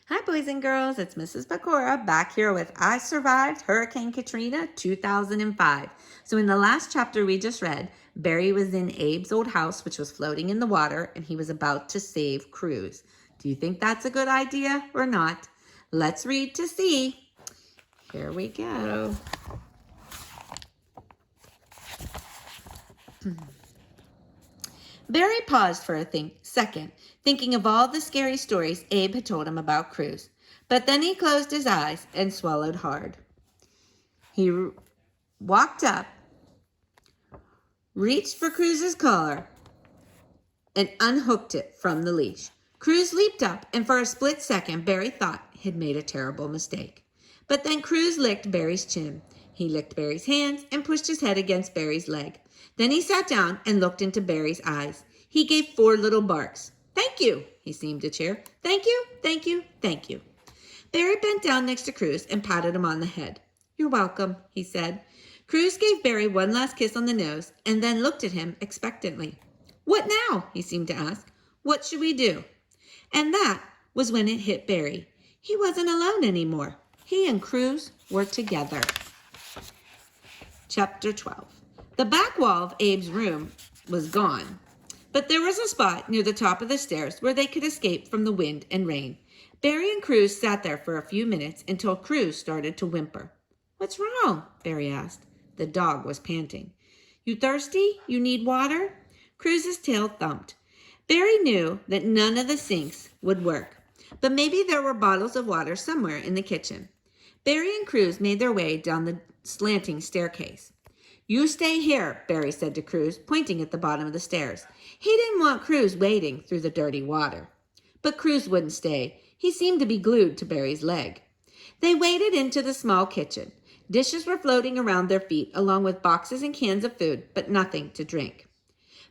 Hi, boys and girls. It's Mrs. Pecora back here with I Survived Hurricane Katrina 2005. So in the last chapter we just read, Barry was in Abe's old house, which was floating in the water, and he was about to save Cruz. Do you think that's a good idea or not? Let's read to see. Here we go. Barry paused for a second, thinking of all the scary stories Abe had told him about Cruz. But then he closed his eyes and swallowed hard. He walked up, reached for Cruz's collar, and unhooked it from the leash. Cruz leaped up, and for a split second, Barry thought he'd made a terrible mistake. But then Cruz licked Barry's chin. He licked Barry's hands and pushed his head against Barry's leg. Then he sat down and looked into Barry's eyes. He gave 4 little barks. "Thank you," he seemed to cheer. "Thank you, thank you, thank you." Barry bent down next to Cruz and patted him on the head. "You're welcome," he said. Cruz gave Barry one last kiss on the nose and then looked at him expectantly. "What now?" he seemed to ask. "What should we do?" And that was when it hit Barry. He wasn't alone anymore. He and Cruz were together. Chapter 12. The back wall of Abe's room was gone, but there was a spot near the top of the stairs where they could escape from the wind and rain. Barry and Cruz sat there for a few minutes until Cruz started to whimper. "What's wrong?" Barry asked. The dog was panting. "You thirsty? You need water?" Cruz's tail thumped. Barry knew that none of the sinks would work, but maybe there were bottles of water somewhere in the kitchen. Barry and Cruz made their way down the slanting staircase. "You stay here," Barry said to Cruz, pointing at the bottom of the stairs. He didn't want Cruz wading through the dirty water. But Cruz wouldn't stay. He seemed to be glued to Barry's leg. They waded into the small kitchen. Dishes were floating around their feet, along with boxes and cans of food, but nothing to drink.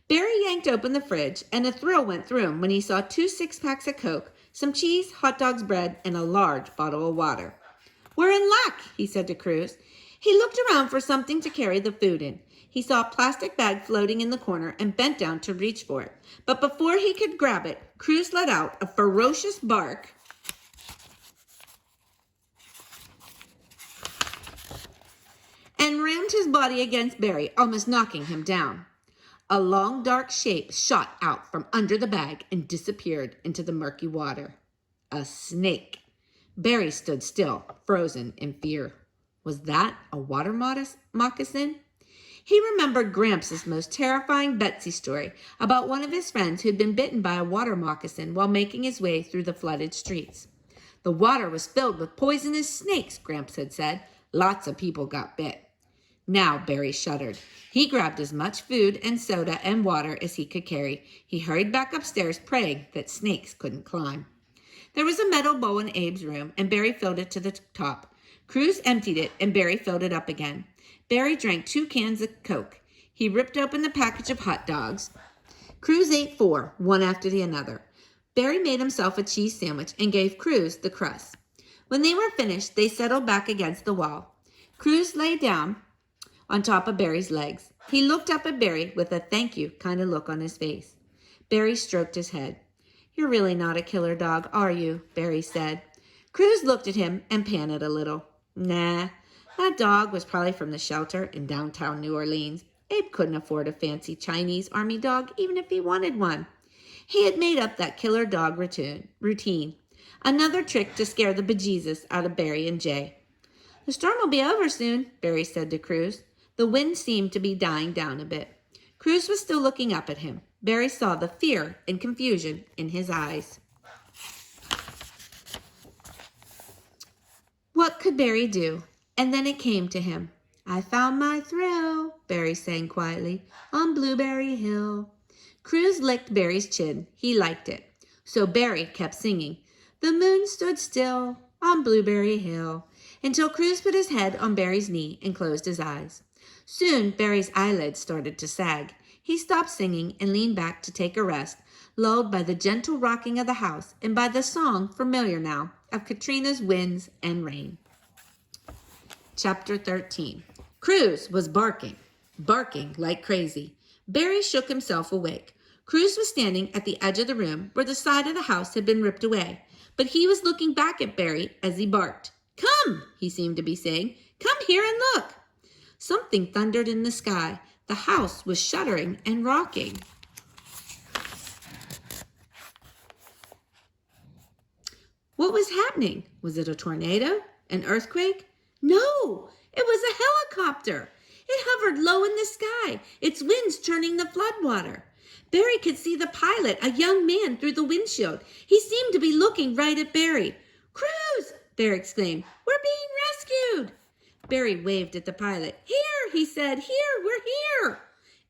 Barry yanked open the fridge, and a thrill went through him when he saw 2 6-packs of Coke, some cheese, hot dogs, bread, and a large bottle of water. "We're in luck," he said to Cruz. He looked around for something to carry the food in. He saw a plastic bag floating in the corner and bent down to reach for it. But before he could grab it, Cruz let out a ferocious bark and rammed his body against Barry, almost knocking him down. A long, dark shape shot out from under the bag and disappeared into the murky water. A snake. Barry stood still, frozen in fear. Was that a water moccasin? He remembered Gramps' most terrifying Betsy story about one of his friends who'd been bitten by a water moccasin while making his way through the flooded streets. "The water was filled with poisonous snakes," Gramps had said. "Lots of people got bit." Now Barry shuddered. He grabbed as much food and soda and water as he could carry. He hurried back upstairs, praying that snakes couldn't climb. There was a metal bowl in Abe's room, and Barry filled it to the top. Cruz emptied it, and Barry filled it up again. Barry drank 2 cans of Coke. He ripped open the package of hot dogs. Cruz ate 4, one after the other. Barry made himself a cheese sandwich and gave Cruz the crust. When they were finished, they settled back against the wall. Cruz lay down on top of Barry's legs. He looked up at Barry with a thank you kind of look on his face. Barry stroked his head. "You're really not a killer dog, are you?" Barry said. Cruz looked at him and panted a little. "Nah, that dog was probably from the shelter in downtown New Orleans. Abe couldn't afford a fancy Chinese army dog even if he wanted one." He had made up that killer dog routine. Another trick to scare the bejesus out of Barry and Jay. "The storm will be over soon," Barry said to Cruz. The wind seemed to be dying down a bit. Cruz was still looking up at him. Barry saw the fear and confusion in his eyes. What could Barry do? And then it came to him. "I found my thrill," Barry sang quietly, "on Blueberry Hill." Cruz licked Barry's chin. He liked it. So Barry kept singing, "The moon stood still on Blueberry Hill," until Cruz put his head on Barry's knee and closed his eyes. Soon Barry's eyelids started to sag. He stopped singing and leaned back to take a rest, lulled by the gentle rocking of the house and by the song, familiar now, of Katrina's Winds and Rain. Chapter 13. Cruz was barking like crazy. Barry shook himself awake. Cruz was standing at the edge of the room where the side of the house had been ripped away. But he was looking back at Barry as he barked. "Come," he seemed to be saying. "Come here and look." Something thundered in the sky. The house was shuddering and rocking. What was happening? Was it a tornado? An earthquake? No, it was a helicopter. It hovered low in the sky, its wings churning the floodwater. Barry could see the pilot, a young man, through the windshield. He seemed to be looking right at Barry. "Cruz!" Barry exclaimed. "We're being rescued!" Barry waved at the pilot. "Here," he said. "Here, we're here."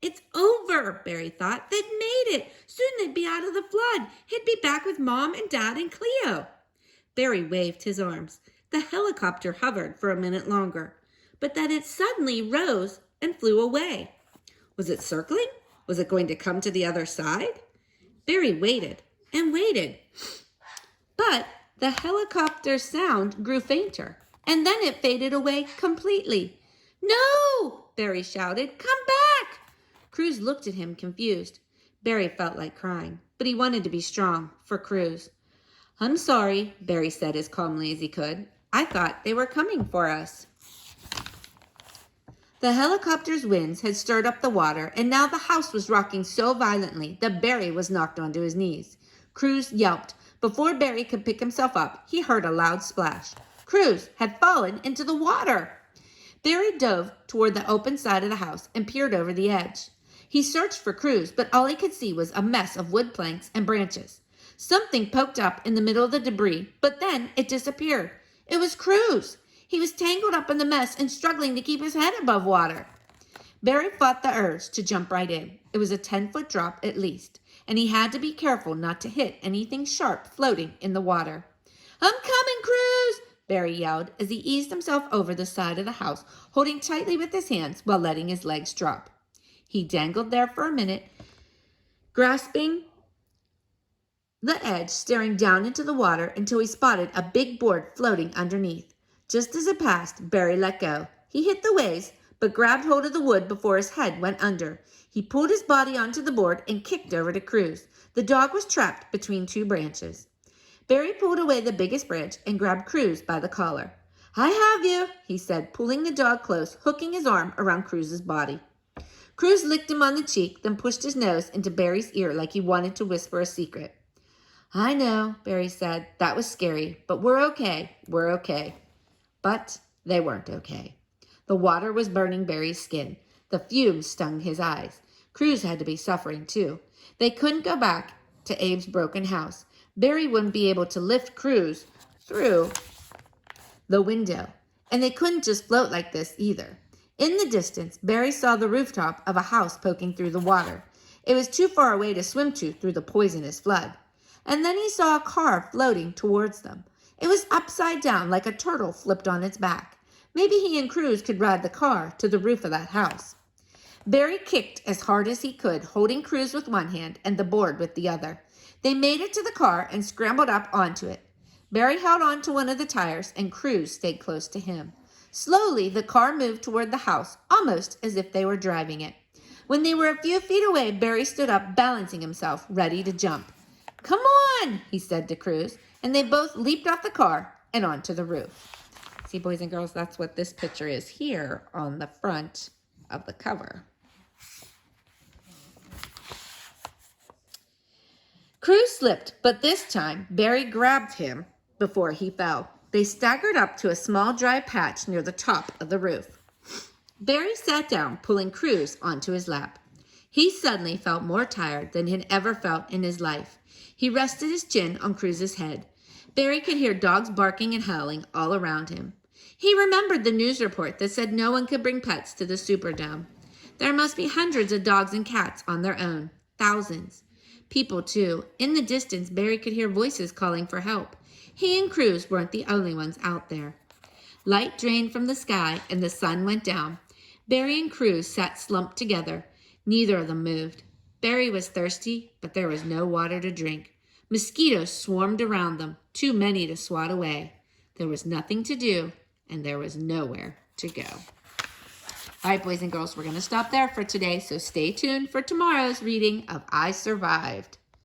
It's over, Barry thought. They'd made it. Soon they'd be out of the flood. He'd be back with Mom and Dad and Cleo. Barry waved his arms. The helicopter hovered for a minute longer, but then it suddenly rose and flew away. Was it circling? Was it going to come to the other side? Barry waited and waited. But the helicopter sound grew fainter, and then it faded away completely. "No!" Barry shouted. "Come back!" Cruz looked at him confused. Barry felt like crying, but he wanted to be strong for Cruz. "I'm sorry," Barry said as calmly as he could. "I thought they were coming for us." The helicopter's winds had stirred up the water, and now the house was rocking so violently that Barry was knocked onto his knees. Cruz yelped. Before Barry could pick himself up, he heard a loud splash. Cruz had fallen into the water. Barry dove toward the open side of the house and peered over the edge. He searched for Cruz, but all he could see was a mess of wood planks and branches. Something poked up in the middle of the debris, but then it disappeared. It was Cruz. He was tangled up in the mess and struggling to keep his head above water. Barry fought the urge to jump right in. It was a 10-foot drop at least, and he had to be careful not to hit anything sharp floating in the water. "I'm coming, Cruz!" Barry yelled as he eased himself over the side of the house, holding tightly with his hands while letting his legs drop. He dangled there for a minute, grasping the edge, staring down into the water until he spotted a big board floating underneath. Just as it passed, Barry let go. He hit the waves, but grabbed hold of the wood before his head went under. He pulled his body onto the board and kicked over to Cruz. The dog was trapped between two branches. Barry pulled away the biggest branch and grabbed Cruz by the collar. "I have you," he said, pulling the dog close, hooking his arm around Cruz's body. Cruz licked him on the cheek, then pushed his nose into Barry's ear like he wanted to whisper a secret. "I know," Barry said. "That was scary, but we're okay. We're okay." But they weren't okay. The water was burning Barry's skin. The fumes stung his eyes. Cruz had to be suffering too. They couldn't go back to Abe's broken house. Barry wouldn't be able to lift Cruz through the window. And they couldn't just float like this either. In the distance, Barry saw the rooftop of a house poking through the water. It was too far away to swim to through the poisonous flood. And then he saw a car floating towards them. It was upside down like a turtle flipped on its back. Maybe he and Cruz could ride the car to the roof of that house. Barry kicked as hard as he could, holding Cruz with one hand and the board with the other. They made it to the car and scrambled up onto it. Barry held on to one of the tires and Cruz stayed close to him. Slowly, the car moved toward the house, almost as if they were driving it. When they were a few feet away, Barry stood up, balancing himself, ready to jump. "Come on," he said to Cruz, and they both leaped off the car and onto the roof. See, boys and girls, that's what this picture is here on the front of the cover. Cruz slipped, but this time Barry grabbed him before he fell. They staggered up to a small dry patch near the top of the roof. Barry sat down, pulling Cruz onto his lap. He suddenly felt more tired than he had ever felt in his life. He rested his chin on Cruz's head. Barry could hear dogs barking and howling all around him. He remembered the news report that said no one could bring pets to the Superdome. There must be hundreds of dogs and cats on their own. Thousands. People, too. In the distance, Barry could hear voices calling for help. He and Cruz weren't the only ones out there. Light drained from the sky and the sun went down. Barry and Cruz sat slumped together. Neither of them moved. Barry was thirsty, but there was no water to drink. Mosquitoes swarmed around them, too many to swat away. There was nothing to do, and there was nowhere to go. All right, boys and girls, we're going to stop there for today, so stay tuned for tomorrow's reading of I Survived.